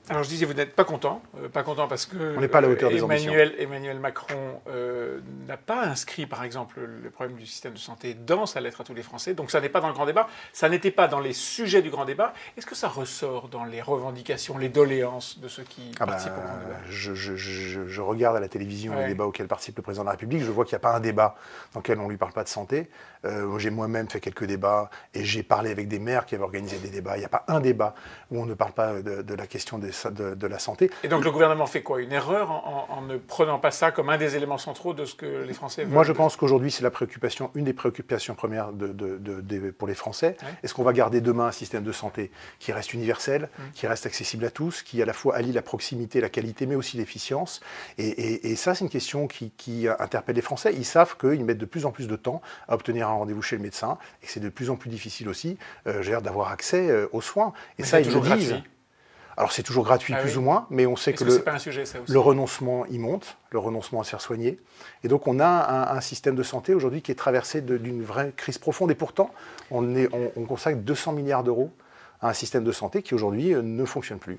Alors je disais, vous n'êtes pas content, parce que On n'est pas à la hauteur des ambitions. Emmanuel Macron n'a pas inscrit, par exemple, le problème du système de santé dans sa lettre à tous les Français. Donc ça n'est pas dans le grand débat, ça n'était pas dans les sujets du grand débat. Est-ce que ça ressort dans les revendications, les doléances de ceux qui participent au grand débat? Je regarde à la télévision les débats auxquels participe le président de la République. Je vois qu'il n'y a pas un débat dans lequel on ne lui parle pas de santé. J'ai moi-même fait quelques débats et j'ai parlé avec des maires qui avaient organisé des débats. Il n'y a pas un débat où on ne parle pas de la question de la santé. Et donc le gouvernement fait quoi? Une erreur en ne prenant pas ça comme un des éléments centraux de ce que les Français veulent? Moi, je pense qu'aujourd'hui, c'est une des préoccupations premières pour les Français. Ouais. Est-ce qu'on va garder demain un système de santé qui reste universel, qui reste accessible à tous, qui à la fois allie la proximité, la qualité, mais aussi l'efficience? Et ça, c'est une question qui interpelle les Français. Ils savent qu'ils mettent de plus en plus de temps à obtenir un rendez-vous chez le médecin et que c'est de plus en plus difficile aussi d'avoir accès aux soins. Et mais ça, ils le disent. Gratuit. Alors c'est toujours gratuit plus ou moins, mais on sait que c'est pas un sujet, ça aussi. Le renoncement, il monte, le renoncement à se faire soigner. Et donc on a un système de santé aujourd'hui qui est traversé d'une vraie crise profonde. Et pourtant, on consacre 200 milliards d'euros à un système de santé qui aujourd'hui ne fonctionne plus.